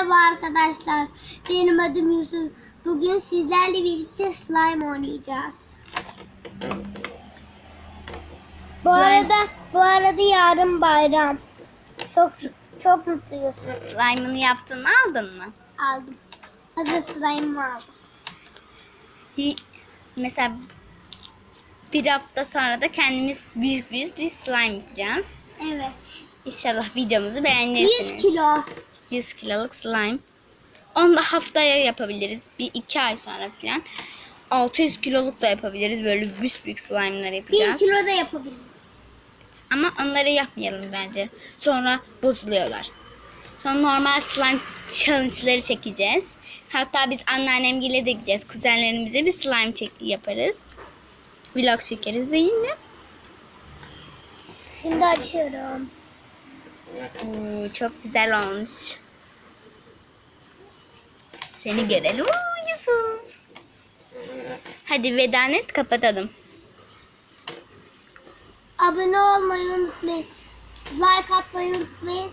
Merhaba arkadaşlar. Benim adım Yusuf. Bugün sizlerle birlikte slime oynayacağız. Bu arada yarın bayram. Çok mutluyuz. Slime'ını yaptığını aldın mı? Aldım. Hazır slime'ımı aldım. Mesela bir hafta sonra da kendimiz büyük bir slime yapacağız. Evet. İnşallah videomuzu beğenirsiniz. 100 kilo. 100 kiloluk slime. Onu da haftaya yapabiliriz. Bir iki ay sonra falan. 600 kiloluk da yapabiliriz. Böyle büyük slime'lar 1000 yapacağız. kilo da yapabiliriz. Ama onları yapmayalım bence. Sonra bozuluyorlar. Sonra normal slime challenge'ları çekeceğiz. Hatta biz anneannemgile de gideceğiz. Kuzenlerimize bir slime yaparız. Vlog çekeriz değil mi? Şimdi açıyorum. Oo, çok güzel olmuş. Seni görelim. Oo, Yusuf. Hadi veda et, kapatalım. Abone olmayı unutmayın. Like atmayı unutmayın.